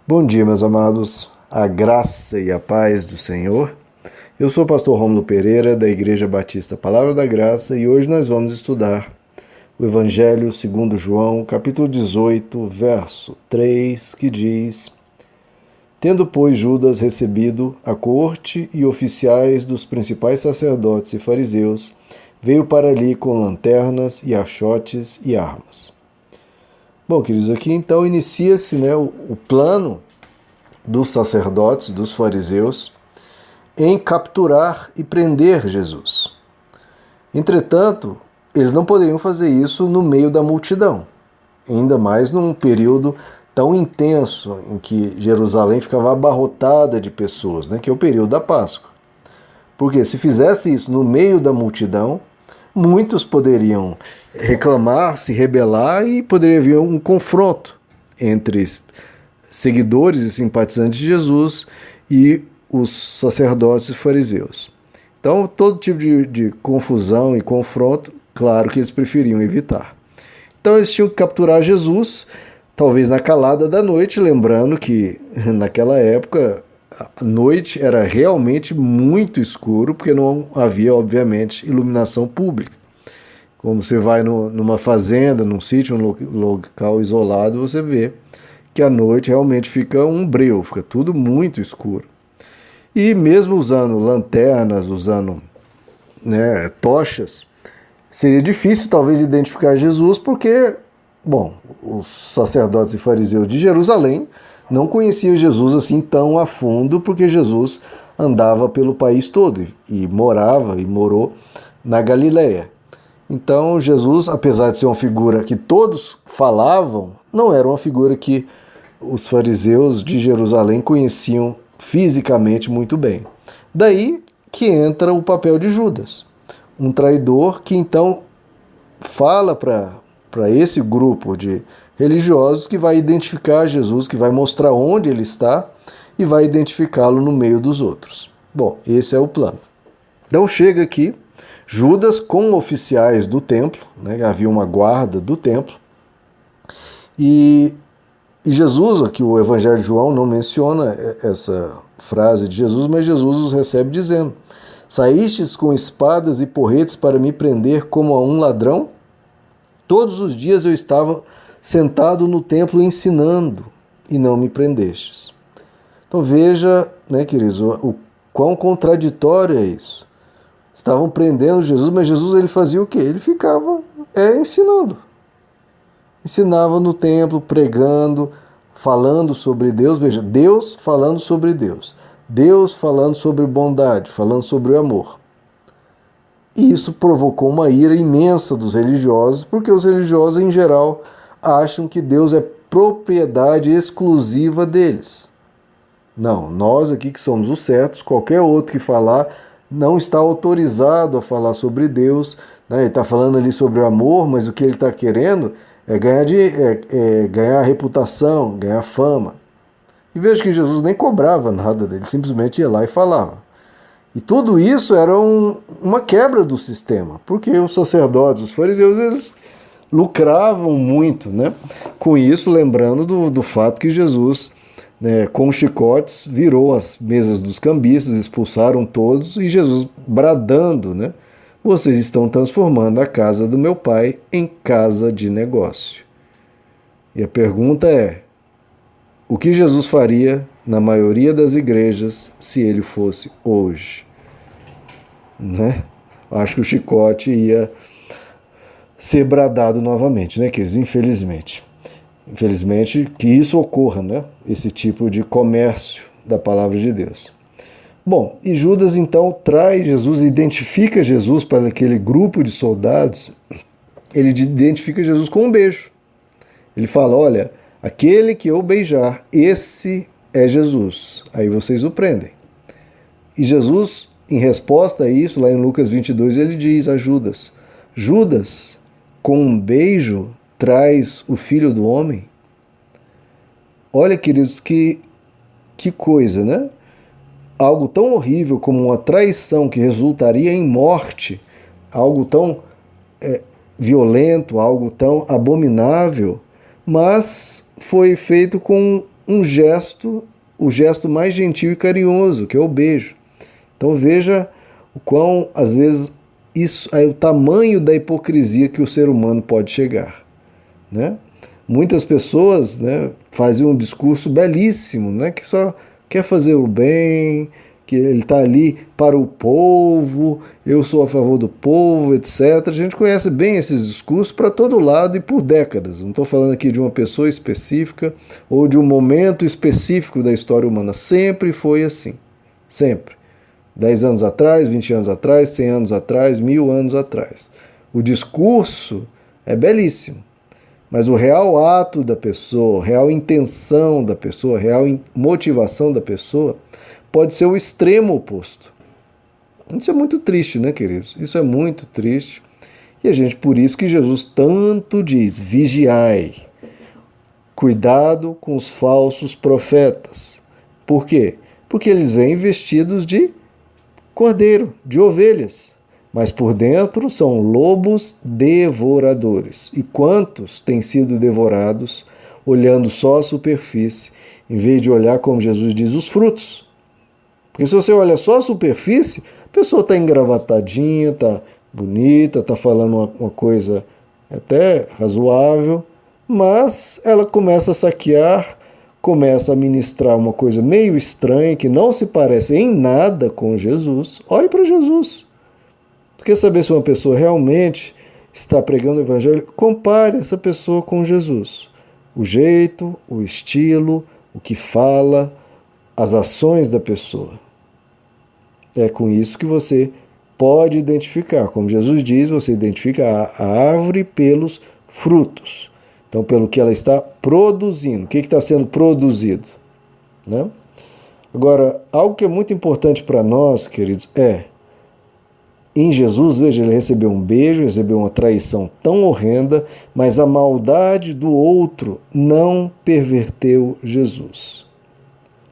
Bom dia, meus amados, a graça e a paz do Senhor. Eu sou o pastor Rômulo Pereira, da Igreja Batista Palavra da Graça, e hoje nós vamos estudar o Evangelho segundo João, capítulo 18, verso 3, que diz: Tendo, pois, Judas recebido a corte e oficiais dos principais sacerdotes e fariseus, veio para ali com lanternas e achotes e armas. Bom, queridos, aqui então inicia-se o plano dos sacerdotes, dos fariseus, em capturar e prender Jesus. Entretanto, eles não poderiam fazer isso no meio da multidão, ainda mais num período tão intenso em que Jerusalém ficava abarrotada de pessoas, que é o período da Páscoa. Porque se fizesse isso no meio da multidão, muitos poderiam reclamar, se rebelar e poderia haver um confronto entre seguidores e simpatizantes de Jesus e os sacerdotes e fariseus. Então, todo tipo de confusão e confronto, claro que eles preferiam evitar. Então, eles tinham que capturar Jesus, talvez na calada da noite, lembrando que naquela época a noite era realmente muito escuro, porque não havia, obviamente, iluminação pública. Como você vai numa fazenda, num sítio, num local isolado, você vê que à noite realmente fica um breu, fica tudo muito escuro. E mesmo usando lanternas, usando tochas, seria difícil talvez identificar Jesus, porque, os sacerdotes e fariseus de Jerusalém não conheciam Jesus assim tão a fundo, porque Jesus andava pelo país todo e morou na Galileia. Então Jesus, apesar de ser uma figura que todos falavam, não era uma figura que os fariseus de Jerusalém conheciam fisicamente muito bem. Daí que entra o papel de Judas, um traidor que então fala para esse grupo de religiosos que vai identificar Jesus, que vai mostrar onde ele está e vai identificá-lo no meio dos outros. Bom, esse é o plano. Então chega aqui Judas com oficiais do templo, havia uma guarda do templo, e Jesus, aqui o Evangelho de João não menciona essa frase de Jesus, mas Jesus os recebe dizendo: Saístes com espadas e porretes para me prender como a um ladrão? Todos os dias eu estava sentado no templo ensinando e não me prendestes. Então veja, queridos, o quão contraditório é isso. Estavam prendendo Jesus, mas Jesus ele fazia o quê? Ele ficava ensinando. Ensinava no templo, pregando, falando sobre Deus. Veja, Deus falando sobre Deus. Deus falando sobre bondade, falando sobre o amor. E isso provocou uma ira imensa dos religiosos, porque os religiosos, em geral, acham que Deus é propriedade exclusiva deles. Não, nós aqui que somos os certos, qualquer outro que falar não está autorizado a falar sobre Deus. Ele está falando ali sobre o amor, mas o que ele está querendo é ganhar reputação, ganhar fama. E veja que Jesus nem cobrava nada dele, simplesmente ia lá e falava. E tudo isso era uma quebra do sistema, porque os sacerdotes, os fariseus, eles lucravam muito com isso, lembrando do fato que Jesus, com chicotes, virou as mesas dos cambistas, expulsaram todos, e Jesus bradando, vocês estão transformando a casa do meu pai em casa de negócio. E a pergunta é, o que Jesus faria na maioria das igrejas se ele fosse hoje? Acho que o chicote ia ser bradado novamente, queridos? Infelizmente. Infelizmente que isso ocorra, esse tipo de comércio da palavra de Deus. Bom, e Judas então traz Jesus, identifica Jesus para aquele grupo de soldados, ele identifica Jesus com um beijo. Ele fala, olha, aquele que eu beijar, esse é Jesus. Aí vocês o prendem. E Jesus, em resposta a isso, lá em Lucas 22, ele diz a Judas, Judas, com um beijo traz o Filho do Homem? Olha, queridos, que coisa, Algo tão horrível como uma traição que resultaria em morte, algo tão violento, algo tão abominável, mas foi feito com um gesto, o gesto mais gentil e carinhoso, que é o beijo. Então veja o quão, às vezes, isso é o tamanho da hipocrisia que o ser humano pode chegar, né? Muitas pessoas, né, fazem um discurso belíssimo, né, que só quer fazer o bem, que ele está ali para o povo, eu sou a favor do povo, etc. A gente conhece bem esses discursos para todo lado e por décadas. Não estou falando aqui de uma pessoa específica ou de um momento específico da história humana. Sempre foi assim. Sempre. 10 anos atrás, 20 anos atrás, 100 anos atrás, 1000 anos atrás. O discurso é belíssimo. Mas o real ato da pessoa, a real intenção da pessoa, a real motivação da pessoa pode ser o extremo oposto. Isso é muito triste, né, queridos? Isso é muito triste. E a gente, por isso que Jesus tanto diz, vigiai, cuidado com os falsos profetas. Por quê? Porque eles vêm vestidos de cordeiro, de ovelhas, mas por dentro são lobos devoradores. E quantos têm sido devorados olhando só a superfície, em vez de olhar, como Jesus diz, os frutos? Porque se você olha só a superfície, a pessoa está engravatadinha, está bonita, está falando uma coisa até razoável, mas ela começa a saquear, começa a ministrar uma coisa meio estranha, que não se parece em nada com Jesus. Olhe para Jesus. Quer saber se uma pessoa realmente está pregando o evangelho? Compare essa pessoa com Jesus. O jeito, o estilo, o que fala, as ações da pessoa. É com isso que você pode identificar. Como Jesus diz, você identifica a árvore pelos frutos. Então, pelo que ela está produzindo. O que está sendo produzido? Né? Agora, algo que é muito importante para nós, queridos, em Jesus, veja, ele recebeu um beijo, recebeu uma traição tão horrenda, mas a maldade do outro não perverteu Jesus.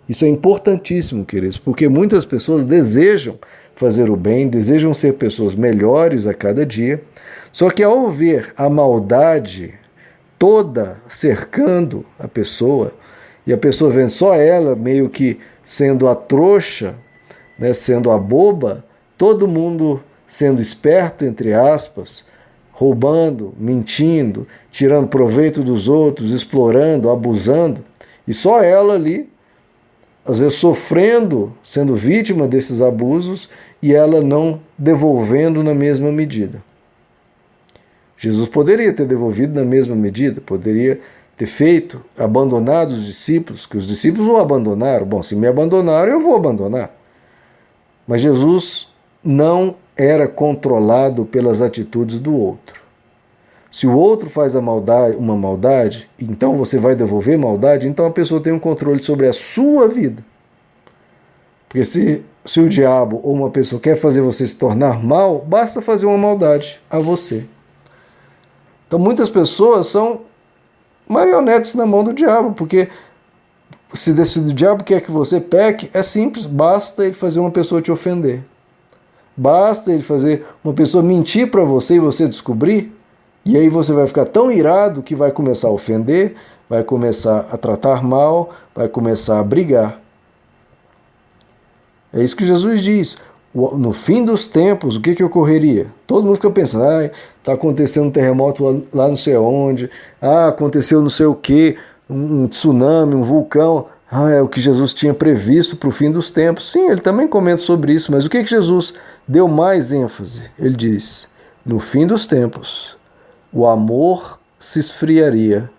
Isso é importantíssimo, queridos, porque muitas pessoas desejam fazer o bem, desejam ser pessoas melhores a cada dia, só que ao ver a maldade toda cercando a pessoa, e a pessoa vendo só ela meio que sendo a trouxa, né, sendo a boba, todo mundo sendo esperto, entre aspas, roubando, mentindo, tirando proveito dos outros, explorando, abusando, e só ela ali, às vezes sofrendo, sendo vítima desses abusos, e ela não devolvendo na mesma medida. Jesus poderia ter devolvido na mesma medida, poderia ter feito, abandonado os discípulos, que os discípulos o abandonaram. Bom, se me abandonaram, eu vou abandonar. Mas Jesus não era controlado pelas atitudes do outro. Se o outro faz uma maldade, então você vai devolver maldade, então a pessoa tem um controle sobre a sua vida. Porque se o diabo ou uma pessoa quer fazer você se tornar mal, basta fazer uma maldade a você. Então muitas pessoas são marionetes na mão do diabo, porque se o diabo quer que você peque, é simples, basta ele fazer uma pessoa te ofender. Basta ele fazer uma pessoa mentir para você e você descobrir, e aí você vai ficar tão irado que vai começar a ofender, vai começar a tratar mal, vai começar a brigar. É isso que Jesus diz. No fim dos tempos, o que ocorreria? Todo mundo fica pensando, está acontecendo um terremoto lá não sei onde, aconteceu não sei o quê, um tsunami, um vulcão, é o que Jesus tinha previsto para o fim dos tempos. Sim, ele também comenta sobre isso, mas o que Jesus deu mais ênfase? Ele diz, no fim dos tempos, o amor se esfriaria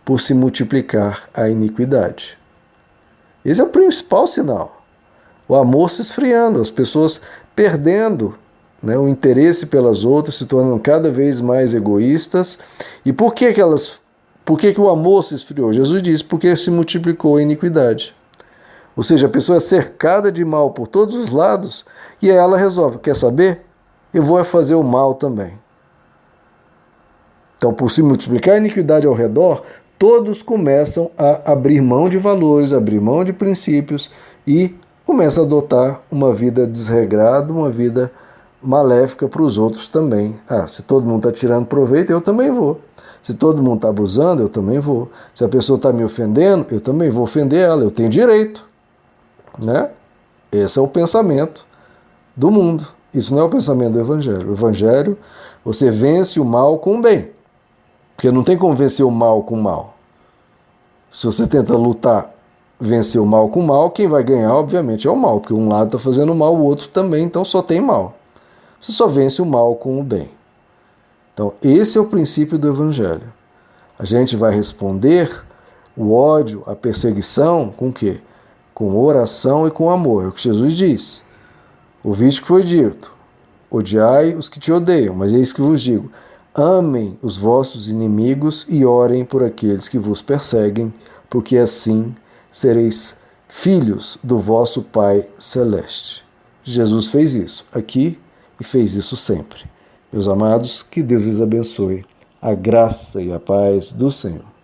por se multiplicar a iniquidade. Esse é o principal sinal. O amor se esfriando, as pessoas perdendo, né, o interesse pelas outras, se tornando cada vez mais egoístas. E por que o amor se esfriou? Jesus diz, porque se multiplicou a iniquidade. Ou seja, a pessoa é cercada de mal por todos os lados e aí ela resolve, quer saber? Eu vou fazer o mal também. Então, por se multiplicar a iniquidade ao redor, todos começam a abrir mão de valores, abrir mão de princípios e começam a adotar uma vida desregrada, uma vida maléfica para os outros também. Se todo mundo está tirando proveito, eu também vou. Se todo mundo está abusando, eu também vou. Se a pessoa está me ofendendo, eu também vou ofender ela, eu tenho direito. Né? Esse é o pensamento do mundo. Isso não é o pensamento do Evangelho. O Evangelho, você vence o mal com o bem. Porque não tem como vencer o mal com o mal. Se você tenta lutar, vencer o mal com o mal, quem vai ganhar, obviamente, é o mal. Porque um lado está fazendo mal, o outro também, então só tem mal. Você só vence o mal com o bem. Então, esse é o princípio do Evangelho. A gente vai responder o ódio, a perseguição, com o quê? Com oração e com amor. É o que Jesus diz. Ouviste que foi dito, odiai os que te odeiam, mas é isso que vos digo. Amem os vossos inimigos e orem por aqueles que vos perseguem, porque assim sereis filhos do vosso Pai Celeste. Jesus fez isso aqui e fez isso sempre. Meus amados, que Deus os abençoe. A graça e a paz do Senhor.